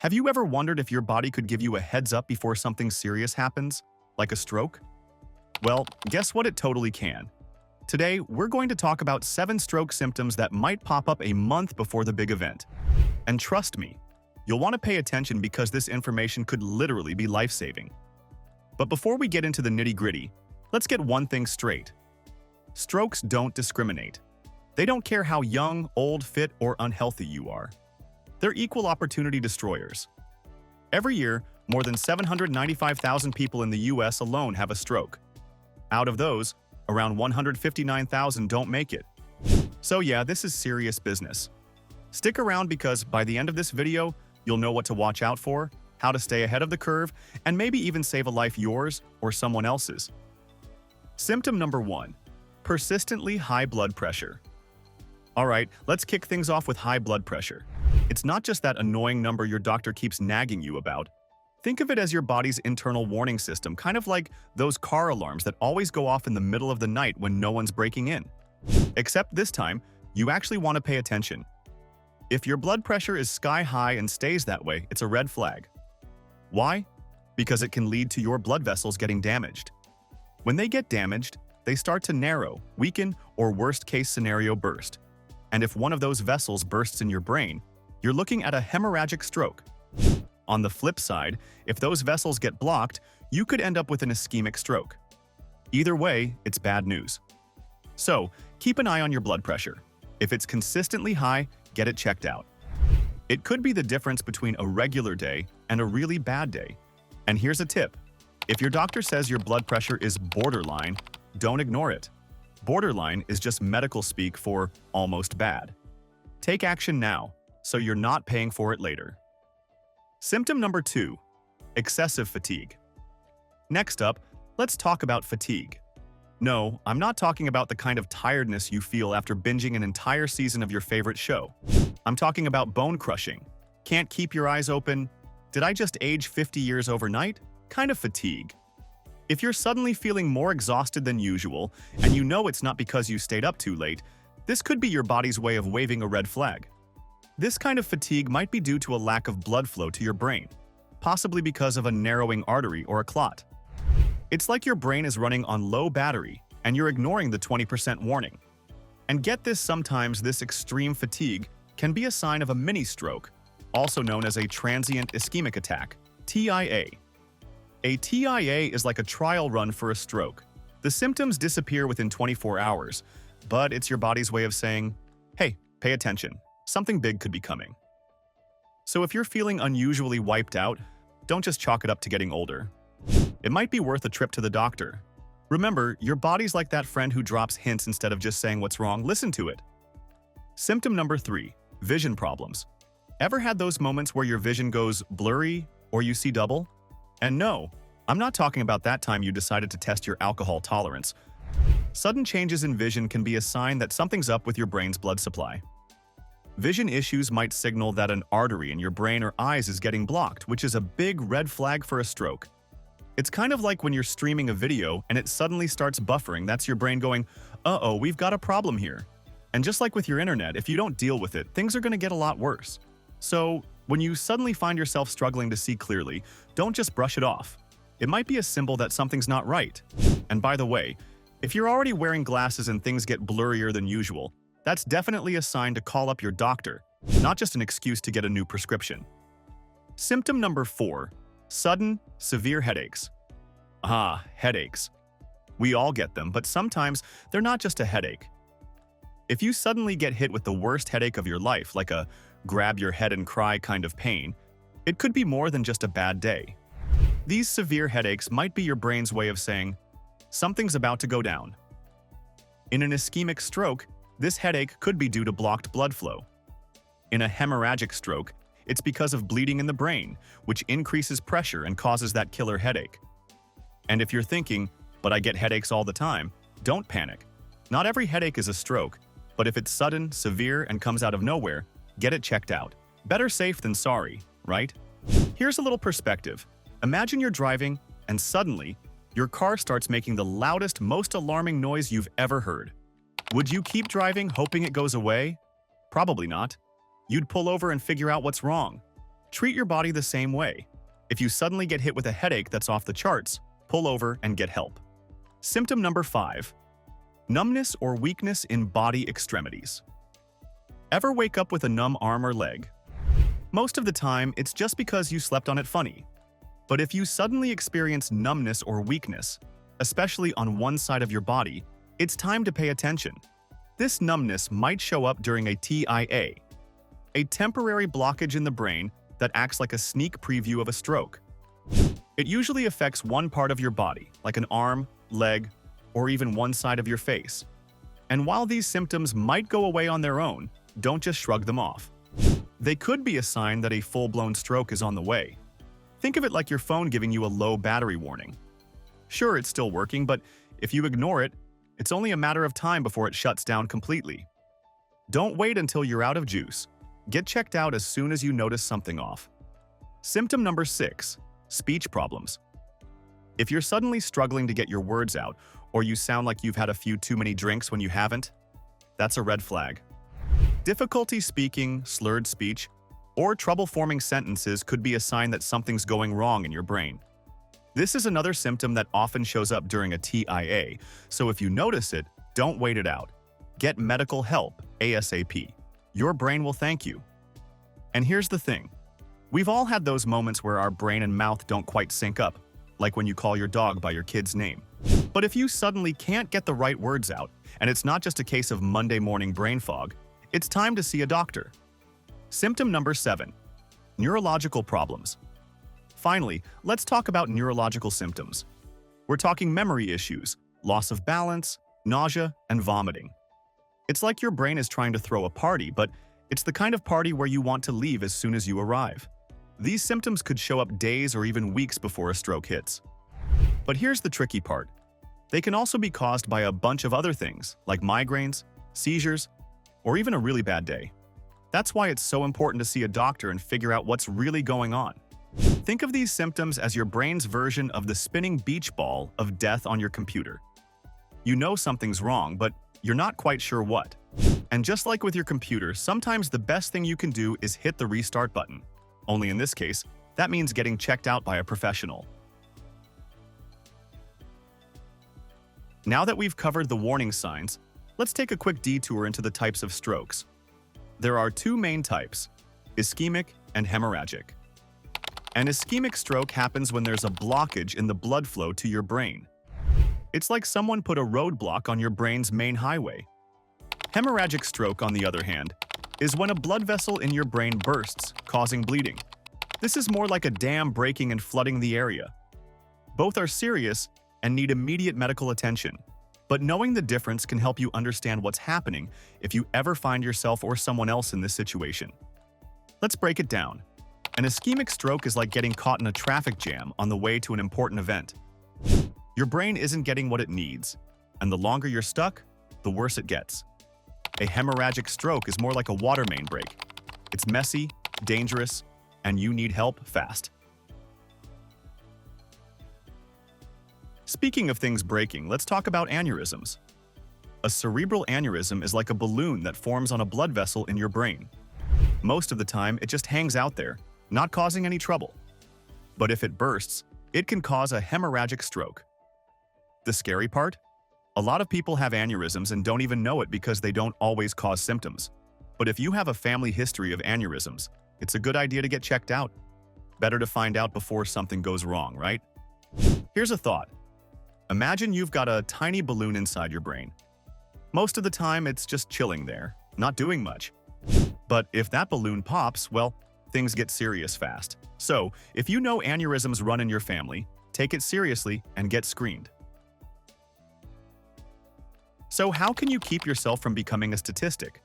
Have you ever wondered if your body could give you a heads up before something serious happens, like a stroke? Well, guess what, it totally can. Today, we're going to talk about 7 stroke symptoms that might pop up a month before the big event. And trust me, you'll want to pay attention because this information could literally be life-saving. But before we get into the nitty-gritty, let's get one thing straight. Strokes don't discriminate. They don't care how young, old, fit, or unhealthy you are. They're equal opportunity destroyers. Every year, more than 795,000 people in the US alone have a stroke. Out of those, around 159,000 don't make it. So yeah, this is serious business. Stick around because by the end of this video, you'll know what to watch out for, how to stay ahead of the curve, and maybe even save a life yours or someone else's. Symptom number 1. Persistently high blood pressure. Alright, let's kick things off with high blood pressure. It's not just that annoying number your doctor keeps nagging you about. Think of it as your body's internal warning system, kind of like those car alarms that always go off in the middle of the night when no one's breaking in. Except this time, you actually want to pay attention. If your blood pressure is sky high and stays that way, it's a red flag. Why? Because it can lead to your blood vessels getting damaged. When they get damaged, they start to narrow, weaken, or worst-case scenario burst. And if one of those vessels bursts in your brain, you're looking at a hemorrhagic stroke. On the flip side, if those vessels get blocked, you could end up with an ischemic stroke. Either way, it's bad news. So, keep an eye on your blood pressure. If it's consistently high, get it checked out. It could be the difference between a regular day and a really bad day. And here's a tip. If your doctor says your blood pressure is borderline, don't ignore it. Borderline is just medical speak for almost bad. Take action now, so you're not paying for it later. Symptom number 2. Excessive fatigue. Next up, let's talk about fatigue. No, I'm not talking about the kind of tiredness you feel after binging an entire season of your favorite show. I'm talking about bone crushing. Can't keep your eyes open? Did I just age 50 years overnight? Kind of fatigue. If you're suddenly feeling more exhausted than usual, and you know it's not because you stayed up too late, this could be your body's way of waving a red flag. This kind of fatigue might be due to a lack of blood flow to your brain, possibly because of a narrowing artery or a clot. It's like your brain is running on low battery, and you're ignoring the 20% warning. And get this, sometimes this extreme fatigue can be a sign of a mini-stroke, also known as a transient ischemic attack, TIA. A TIA is like a trial run for a stroke. The symptoms disappear within 24 hours, but it's your body's way of saying, hey, pay attention, something big could be coming. So if you're feeling unusually wiped out, don't just chalk it up to getting older. It might be worth a trip to the doctor. Remember, your body's like that friend who drops hints instead of just saying what's wrong. Listen to it. Symptom number 3. Vision problems. Ever had those moments where your vision goes blurry or you see double? And no, I'm not talking about that time you decided to test your alcohol tolerance. Sudden changes in vision can be a sign that something's up with your brain's blood supply. Vision issues might signal that an artery in your brain or eyes is getting blocked, which is a big red flag for a stroke. It's kind of like when you're streaming a video and it suddenly starts buffering. That's your brain going, uh-oh, we've got a problem here. And just like with your internet, if you don't deal with it, things are going to get a lot worse. So, when you suddenly find yourself struggling to see clearly, don't just brush it off. It might be a symbol that something's not right. And by the way, if you're already wearing glasses and things get blurrier than usual, that's definitely a sign to call up your doctor, not just an excuse to get a new prescription. Symptom number 4. Sudden, severe headaches. Headaches. We all get them, but sometimes they're not just a headache. If you suddenly get hit with the worst headache of your life, like a grab your head and cry kind of pain, it could be more than just a bad day. These severe headaches might be your brain's way of saying, something's about to go down. In an ischemic stroke, this headache could be due to blocked blood flow. In a hemorrhagic stroke, it's because of bleeding in the brain, which increases pressure and causes that killer headache. And if you're thinking, but I get headaches all the time, don't panic. Not every headache is a stroke, but if it's sudden, severe, and comes out of nowhere, get it checked out. Better safe than sorry, right? Here's a little perspective. Imagine you're driving, and suddenly, your car starts making the loudest, most alarming noise you've ever heard. Would you keep driving hoping it goes away? Probably not. You'd pull over and figure out what's wrong. Treat your body the same way. If you suddenly get hit with a headache that's off the charts, pull over and get help. Symptom number 5. Numbness or weakness in body extremities. Ever wake up with a numb arm or leg? Most of the time, it's just because you slept on it funny. But if you suddenly experience numbness or weakness, especially on one side of your body, it's time to pay attention. This numbness might show up during a TIA, a temporary blockage in the brain that acts like a sneak preview of a stroke. It usually affects one part of your body, like an arm, leg, or even one side of your face. And while these symptoms might go away on their own, don't just shrug them off. They could be a sign that a full-blown stroke is on the way. Think of it like your phone giving you a low battery warning. Sure, it's still working, but if you ignore it, it's only a matter of time before it shuts down completely. Don't wait until you're out of juice. Get checked out as soon as you notice something off. Symptom number 6. Speech problems. If you're suddenly struggling to get your words out, or you sound like you've had a few too many drinks when you haven't, that's a red flag. Difficulty speaking, slurred speech, or trouble forming sentences could be a sign that something's going wrong in your brain. This is another symptom that often shows up during a TIA, so if you notice it, don't wait it out. Get medical help ASAP. Your brain will thank you. And here's the thing. We've all had those moments where our brain and mouth don't quite sync up, like when you call your dog by your kid's name. But if you suddenly can't get the right words out, and it's not just a case of Monday morning brain fog, it's time to see a doctor. Symptom number 7. Neurological problems. Finally, let's talk about neurological symptoms. We're talking memory issues, loss of balance, nausea, and vomiting. It's like your brain is trying to throw a party, but it's the kind of party where you want to leave as soon as you arrive. These symptoms could show up days or even weeks before a stroke hits. But here's the tricky part. They can also be caused by a bunch of other things, like migraines, seizures, or even a really bad day. That's why it's so important to see a doctor and figure out what's really going on. Think of these symptoms as your brain's version of the spinning beach ball of death on your computer. You know something's wrong, but you're not quite sure what. And just like with your computer, sometimes the best thing you can do is hit the restart button. Only in this case, that means getting checked out by a professional. Now that we've covered the warning signs, let's take a quick detour into the types of strokes. There are 2 main types, ischemic and hemorrhagic. An ischemic stroke happens when there's a blockage in the blood flow to your brain. It's like someone put a roadblock on your brain's main highway. Hemorrhagic stroke, on the other hand, is when a blood vessel in your brain bursts, causing bleeding. This is more like a dam breaking and flooding the area. Both are serious and need immediate medical attention. But knowing the difference can help you understand what's happening if you ever find yourself or someone else in this situation. Let's break it down. An ischemic stroke is like getting caught in a traffic jam on the way to an important event. Your brain isn't getting what it needs, and the longer you're stuck, the worse it gets. A hemorrhagic stroke is more like a water main break. It's messy, dangerous, and you need help fast. Speaking of things breaking, let's talk about aneurysms. A cerebral aneurysm is like a balloon that forms on a blood vessel in your brain. Most of the time, it just hangs out there, not causing any trouble. But if it bursts, it can cause a hemorrhagic stroke. The scary part? A lot of people have aneurysms and don't even know it because they don't always cause symptoms. But if you have a family history of aneurysms, it's a good idea to get checked out. Better to find out before something goes wrong, right? Here's a thought. Imagine you've got a tiny balloon inside your brain. Most of the time, it's just chilling there, not doing much. But if that balloon pops, well, things get serious fast. So, if you know aneurysms run in your family, take it seriously and get screened. So how can you keep yourself from becoming a statistic?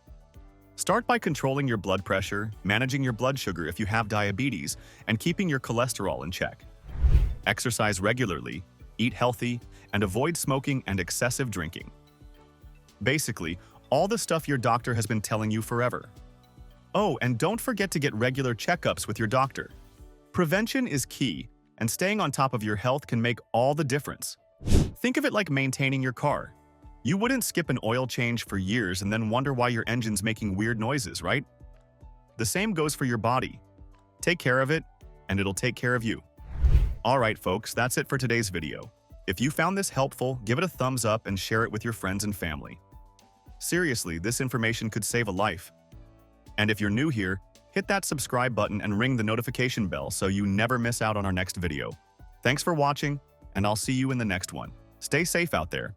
Start by controlling your blood pressure, managing your blood sugar if you have diabetes, and keeping your cholesterol in check. Exercise regularly, eat healthy, and avoid smoking and excessive drinking. Basically, all the stuff your doctor has been telling you forever. Oh, and don't forget to get regular checkups with your doctor. Prevention is key, and staying on top of your health can make all the difference. Think of it like maintaining your car. You wouldn't skip an oil change for years and then wonder why your engine's making weird noises, right? The same goes for your body. Take care of it, and it'll take care of you. Alright folks, that's it for today's video. If you found this helpful, give it a thumbs up and share it with your friends and family. Seriously, this information could save a life. And if you're new here, hit that subscribe button and ring the notification bell so you never miss out on our next video. Thanks for watching, and I'll see you in the next one. Stay safe out there.